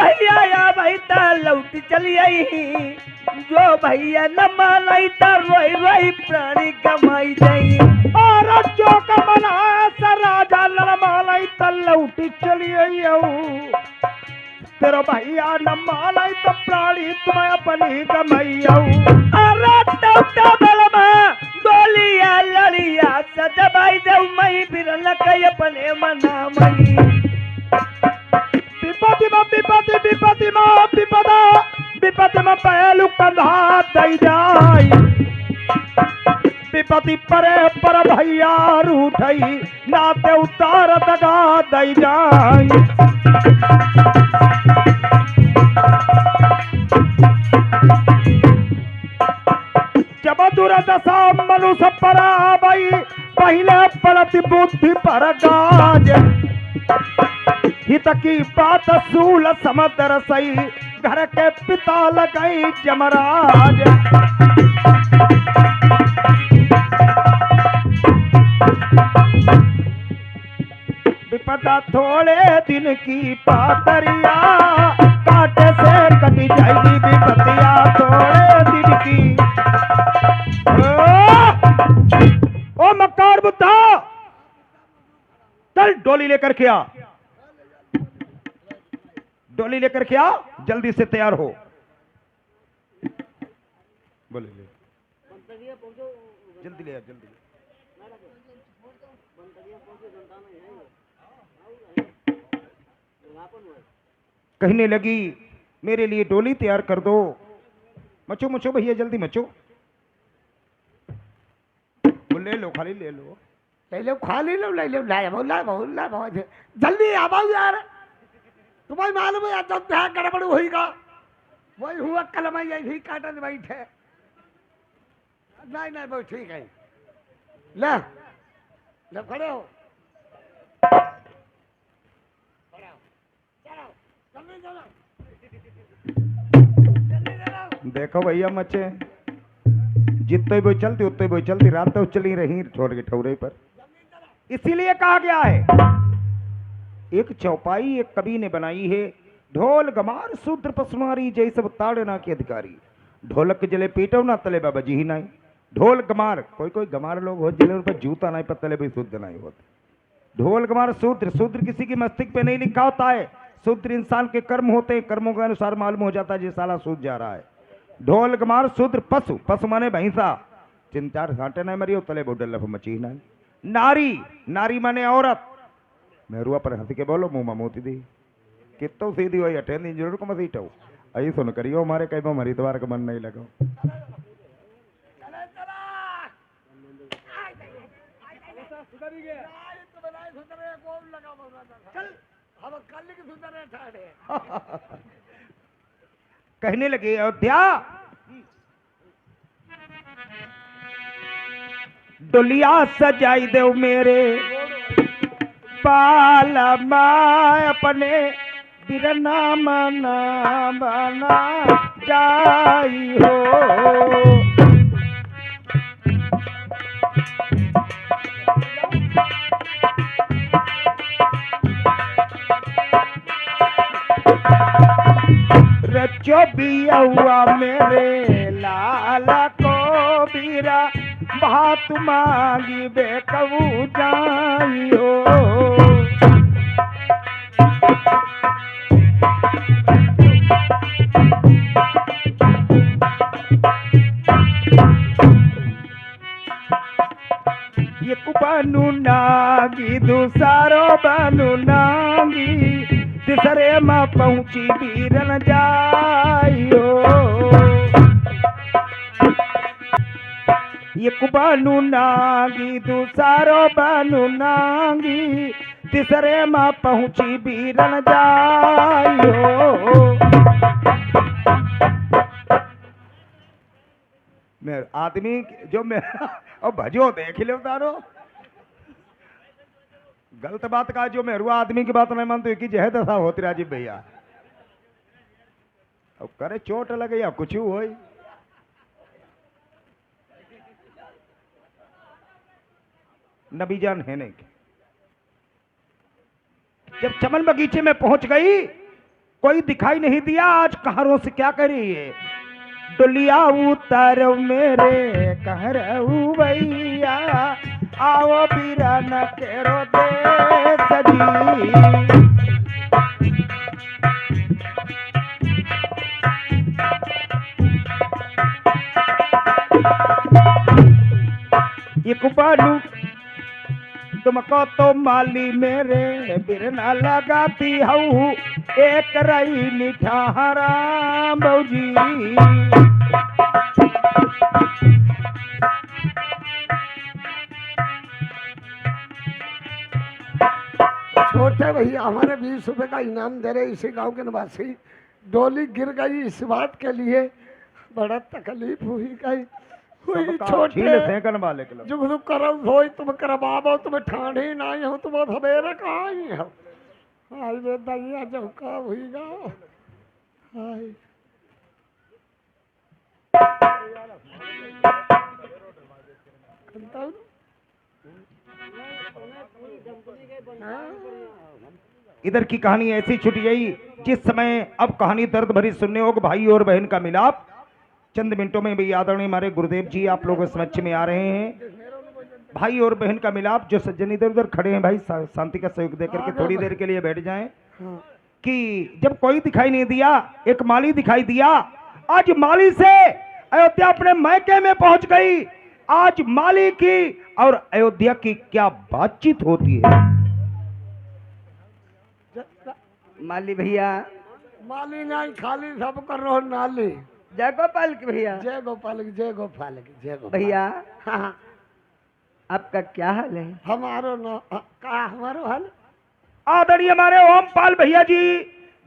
भैया या भाई ता लौट चली आई जो भैया न मानाई ता रोई रोई प्राणी कमाई जाई और जो कमला सा राजा न मानाई त लौटी चली आई तेरा भैया न मानाई तो प्राणी तुम्हें अपनी कमैया अरे टौटा बलमा गोलिया लड़िया सजबाई दऊ मई बिरन कई अपने मना मई विपति में विपदा विपति में पहलू कंधा दई जाई विपति परे पर भैया रूठई नाते उतार दगा दई जाई जब दुर्दशा मनुष्य पर आबई पहले पलट बुद्धि पर गाज हित की बात सूल समदर सही घर के पिता लगई जमराज विपदा थोड़े दिन की पातरिया काटे से कटी जाएगी विपतिया थोड़े दिन की ओ मक्कार बुद्धा चल डोली लेकर के आ डोली लेकर के आ जल्दी से तैयार हो बोले ले जल्दी ले जल्दी कहने लगी मेरे लिए डोली तैयार कर दो मचो मचो भैया जल्दी मचो ले लो खाली ले लो खाली लो ले लो जल्दी आ जाओ यार तुम्हें मालूम है जब यहाँ गड़बड़ होगा वही हुआ कल मैं यही काटन बैठे नहीं नहीं बहुत ठीक है ले ले खड़े हो देखो भैया मचे जितने भी चलती उतने भी चलती रात तो चली रही छोड़ के ठौरे पर इसीलिए कहा गया है एक चौपाई एक कवि ने बनाई है ढोल गमार शूद्र पसमारी जय सब ताड़ना के अधिकारी ढोलक के जले पीटो ना तले बाबा जी ही नहीं ढोल गमार कोई कोई गमार लोग हो जिले पर जूता नहीं पर तले भी शुद्ध नहीं होते ढोल गमार शूद्र शूद्र किसी की मस्तिष्क पे नहीं लिखा होता है शूद्र इंसान के कर्म होते हैं कर्मों के अनुसार मालूम हो जाता है ये साला सूझ जा रहा है ढोल गमार शूद्र पशु पशु माने भैंसा तीन चार घाटे नहीं मरी हो तले बोडल मची नहीं नारी नारी माने औरत मेरुआ पर हंसी के बोलो मुंह मोती दी कितो सीधी हुई अटेंदी जरूर को मसीट हो आई सुन करियो हमारे कई बार हरिद्वार का मन नहीं लगो कहने लगे अयोध्या डोलिया सजाई दो मेरे बाल माय अपने बिरना मना बना जाई हो रचो बिया हुआ मेरे लाला को बीरा बात मांगी बेकबू जाई हो एक बनू नागी दूसरो बनू नागी तीसरे में पहुंची बीरन जाइयो एक बनू नागी दूसरो बनू नागी तीसरे में पहुंची बीरन जाइयो मैं आदमी जो मैं अब भजो देख लो तारो गलत बात का जो मेरुआ आदमी की बात नहीं मानते कि जह दशा होती राजीव भैया अब करे चोट लगे या कुछ हो नबीजान है नहीं जब चमन बगीचे में पहुंच गई कोई दिखाई नहीं दिया, आज कहारों से क्या कह रही है? डोलिया उतारो मेरे कहर भैया, आओ बीरान केरो दे सजी। एक बालू तुमको तो माली मेरे बिरना लगाती हूँ, एक रही मीठा हराम बऊजी। छोटे भैया हमारे 20 रुपए का इनाम दे रहे इसी गांव के निवासी। डोली गिर गई इस बात के लिए बड़ा तकलीफ हुई गई हुई। छोटे वाले के जो तुम करो होई तुम करवाबो, तुम ठाणे नहीं हो, तुम सवेरे कहाँ ही हो। हाय रे दैया जो का हुई गा। हाय इधर की कहानी ऐसी छुट गई जिस समय अब कहानी दर्द भरी सुनने होगी। भाई और बहन का मिलाप चंद मिनटों में भी आदरणीय हमारे गुरुदेव जी आप लोगों के समक्ष में आ रहे हैं। भाई और बहन का मिलाप, जो सज्जन इधर उधर खड़े हैं भाई शांति का सहयोग देकर के थोड़ी देर के लिए बैठ जाएं। कि जब कोई दिखाई नहीं दिया, एक माली दिखाई दिया। आज माली से अयोध्या अपने मैके में पहुंच गई। आज माली की और अयोध्या की क्या बातचीत होती है? माली भैया, माली नहीं खाली सब कर रहो नाली। जय गोपाल की भैया। जय गोपाल की, जय गोपाल की, जय गोपाल भैया। हाँ आपका क्या हाल है? हमारो ना का हमारो हाल। आदरणीय हमारे ओमपाल भैया जी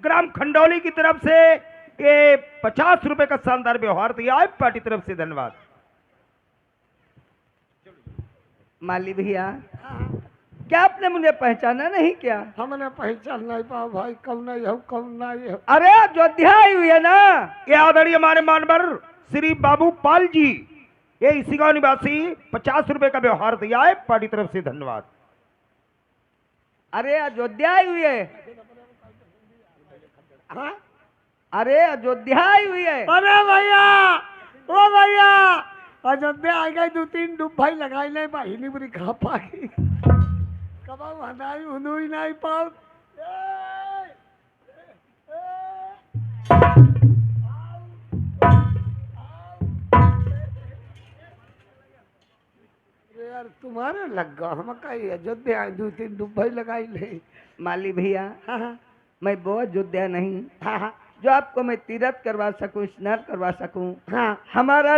ग्राम खंडौली की तरफ से ये 50 रुपए का शानदार व्यवहार दिया है, पार्टी तरफ से धन्यवाद। माली भैया, क्या आपने मुझे पहचाना नहीं क्या? हमने पहचान नहीं पाओ भाई, कौन नहीं हो कौन नहीं हो। अरे अयोध्या आई हुई है ना। ये आदरणीय हमारे मानवर श्री बाबू पाल जी, ये इसी गांव निवासी 50 रुपए का व्यवहार दिया है, पार्टी तरफ से धन्यवाद। अरे अयोध्या आई हुई है। हाँ? अरे अयोध्या आई हुई है। अरे भैया, ओ भैया, अयोध्या आ गई। 2-3 डूब भाई लगाई नहीं बहिनी बुरी खा पाई। कबाऊ हनाई उनुई नहीं पाओ। यार तुम्हारे लग गया, हम कहीं अयोध्या 2-3 डूब भाई लगाई नहीं। माली भैया, हाँ मैं वो अयोध्या नहीं हाँ जो आपको मैं तीरथ करवा सकूं, स्नान करवा सकूं। हाँ। हमारा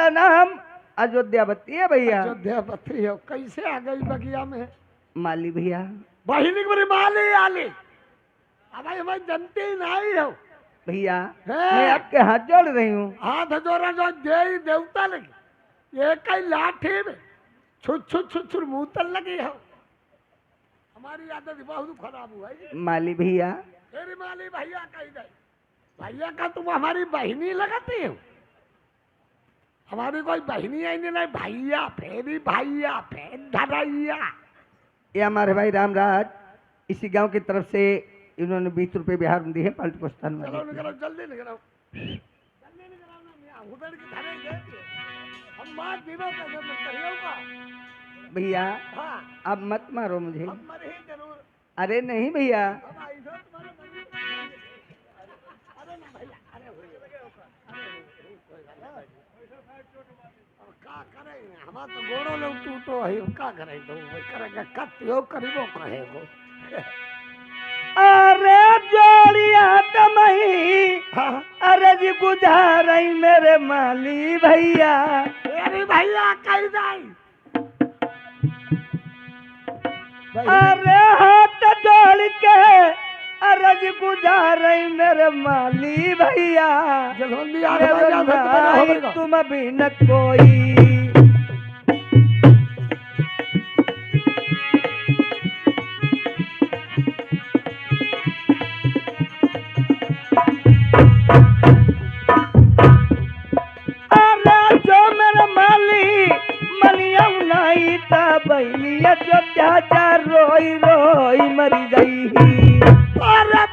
नाम अयोध्यावती है भैया। अयोध्यावती हो, कैसे आ गई बगिया में? माली भैया, बहिनी की बड़ी माली आली। अब हमें जनती नहीं हो भैया है। मैं आपके हाथ जोड़ रही हूँ। हाथ जोड़ा जो दे देवता लगी, ये कई लाठी में छुट मुँह लगी हो। हमारी आदत बहुत खराब हुआ है। माली भैया, तेरी माली भैया कही गई। भैया का तुम हमारी बहिनी लगाती हो। हमारी कोई बहिनी आई नहीं, भैया फेरी भैया फेर धरैया। ये हमारे भाई रामराज इसी गांव की तरफ से इन्होंने 20 रुपए बिहार में दिए हैं पाल्टी पोस्तान चलो वाले। निकलो, जल्दी निकलो, जल्दी निकलो ना मियां, उधर की धरे देंगे। हम मार दिनों का जब करियो का। भैया हाँ, आप मत मारो मुझे। हम मरे ही जरूर। अरे नहीं भैया, हम आई दो तुम्हारे बनी। अरे ना भैया, अरे हो का करे, हमारा तो गोड़ो लोग टूटो है, का करे तो करेगा कत्यो करीबो कहेगो। अरे जोड़िया तमही हाँ अरज गुजारई मेरे माली भैया। अरे भैया कही जाई। अरे हाथ जोड़ के अरज गुजारई मेरे माली भैया। जल्दी आ रहा तुम भी न कोई। बहनिया जो प्याचा रोई रोई मरी गई। अरे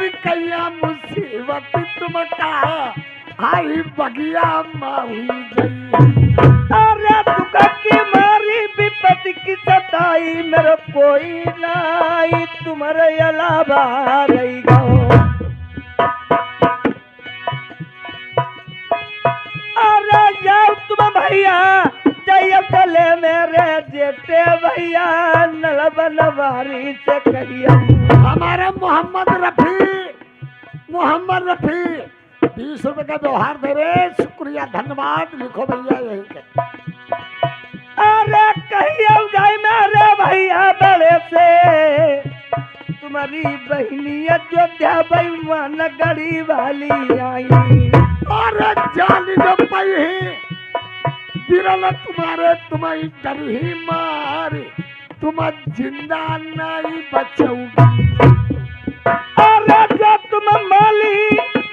कर कैया मुसीबत तुम कहा आई बगिया माही गई। अरे दुख की मारी विपत्ति की सताई मेरे कोई नहीं तुम्हारे अलावा रही गो। अरे जाओ तुम भैया जय चले मेरे जेठे भैया नल बनवारी से कहिया। हमारे मोहम्मद रफी 20 रुपए का व्यवहार दे रहे, शुक्रिया धन्यवाद, लिखो भैया यही के। अरे कहिए जाए मेरे भैया बड़े से तुम्हारी बहनी अयोध्या बेईमान गड़ी वाली आई। अरे जानी जो पई बिरल तुम्हारे तुम्हारी डर ही मारी तुम जिंदा नहीं बचोगी। अरे जो तुम माली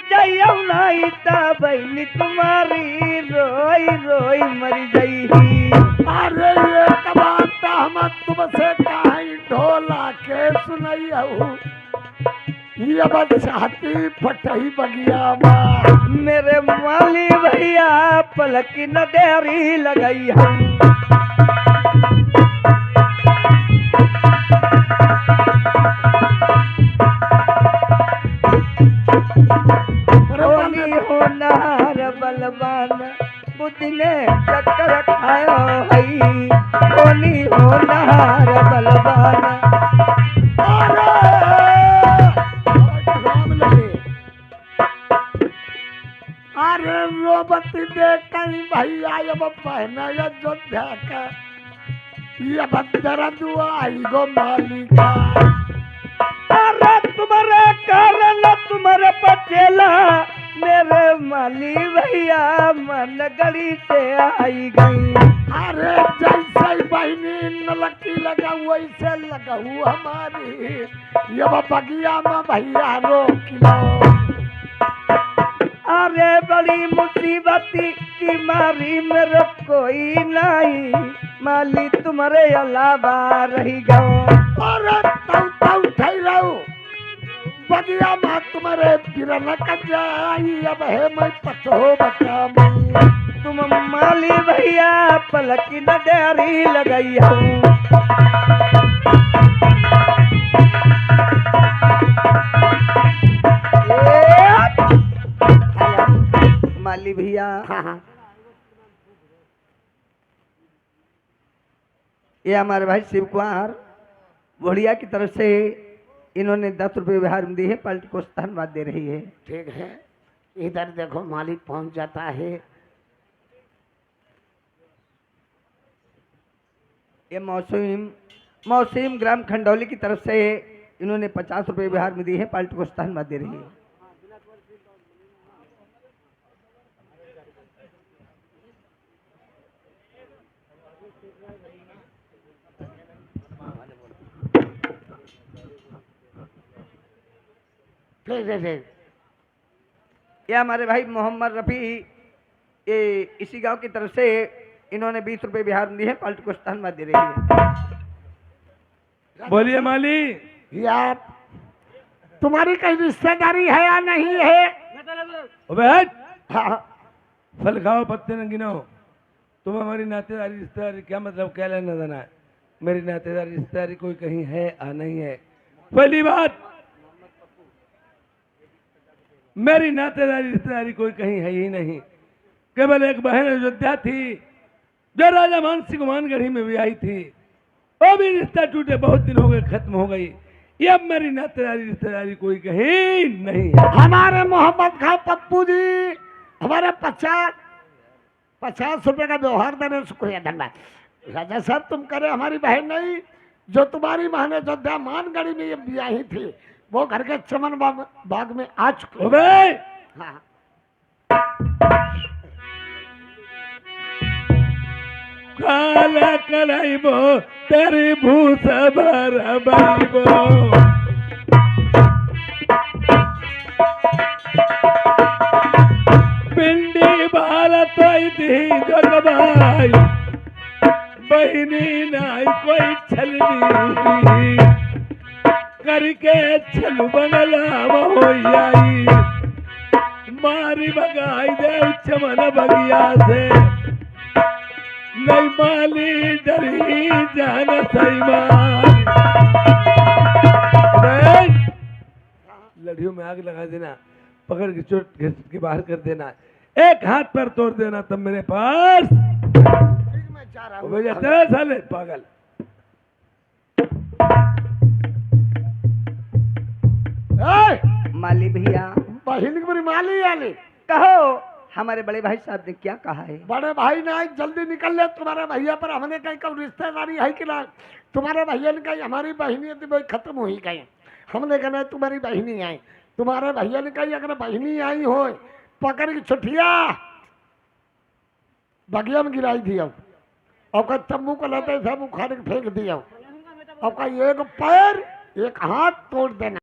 जइयो नहीं ता बहनी तुम्हारी रोई रोई मर गई। अरे ये बात हम तुमसे कहीं ढोला के सुनाई हूँ, ये बात चाहती फटही बगिया माँ। मेरे माली भैया पलक न देरी लगई हम। होनी होनार बलवान बुद्धि ने चक्कर खायो हई। होनी होनार बलवान। अरे रोबती दे कहीं भैया अब पहना अयोध्या का ये बंदर दुआ गो मालिका। अरे तुम्हारे कारण तुम्हारे पचेला मेरे माली भैया मन गड़ी से आई गई। अरे जैसे बहनी नलकी लगा वैसे लगाऊ हमारी ये बगिया में भैया रोक लो। अरे बड़ी मुसीबत की मारी मेरे कोई नहीं माली तुम्हारे अलावा रही गो। अरे तौ ठहराओ बगिया माँ तुम्हारे बिरल का जाई अब है मैं पतो बता तुम माली भैया पलक न देरी लगई हूँ। माली भैया हाँ। ये हमारे भाई शिव कुमार बोड़िया की तरफ से इन्होंने 10 रुपये बिहार में दी है, पार्टी को धन्यवाद दे रही है। ठीक है, इधर देखो मालिक पहुंच जाता है। ये मौसीम ग्राम खंडौली की तरफ से इन्होंने 50 रुपये बिहार में दी है, पार्टी को धन्यवाद दे रही है। ये हमारे भाई मोहम्मद रफी ये इसी गांव की तरफ से इन्होंने 20 रुपये बिहार में दी है, पार्टी को धन्यवाद दे रही है। बोलिए माली। या तुम्हारी कहीं रिश्तेदारी है या नहीं है? बैठ। हाँ। फल खाओ पत्ते न गिनो। तुम हमारी नातेदारी रिश्तेदारी क्या मतलब, क्या लेना देना है? मेरी नातेदारी रिश्तेदारी कोई कहीं है या नहीं है? पहली बात, मेरी नातेदारी रिश्तेदारी कोई कहीं है ही नहीं। केवल एक बहन अयोध्या थी जो राजा मानसिंह मानगढ़ी में भी आई थी, वो भी रिश्ता टूटे बहुत दिन हो गए, खत्म हो गई। ये अब मेरी नातेदारी रिश्तेदारी कोई कहीं नहीं है। हमारे मोहम्मद खान पप्पू जी हमारे 50 रुपए का व्यवहार देने शुक्रिया धन्यवाद। राजा साहब तुम करे हमारी बहन नहीं, जो तुम्हारी बहन अयोध्या मानगढ़ी में ये ब्याही थी, वो घर के चमन बाग में आ चुकी हो गए। हाँ। काला कराइबो तेरी भूस भरबाइबो। पिंडी भारत दी जगबाई, बहिनी नाई कोई छलनी करके छलु बंगला हो आई मारी भगाई दे चमन बगिया से नहीं माली डरी जान सही लड़ियों में आग लगा देना पकड़ के चोट घिस के बाहर कर देना एक हाथ पर तोड़ देना तब मेरे पास ठीक मैं जा रहा हूँ भैया तेरे साले पागल माली भैया बहन की मेरी माली आली कहो हमारे बड़े भाई साहब ने क्या कहा है? बड़े भाई ने जल्दी निकल ले तुम्हारे भैया पर हमने कहीं कब रिश्तेदारी है कि ना तुम्हारे भैया ने कही हमारी बहनी तो खत्म हो ही गई हमने कहना तुम्हारी बहनी आई तुम्हारे भैया ने कही अगर बहनी आई हो पकड़ की छुट्टिया बगिया में गिराई दिया और का तम्बू को लाते सब उखाड़ के फेंक दिया और का एक पैर एक हाथ तोड़ देना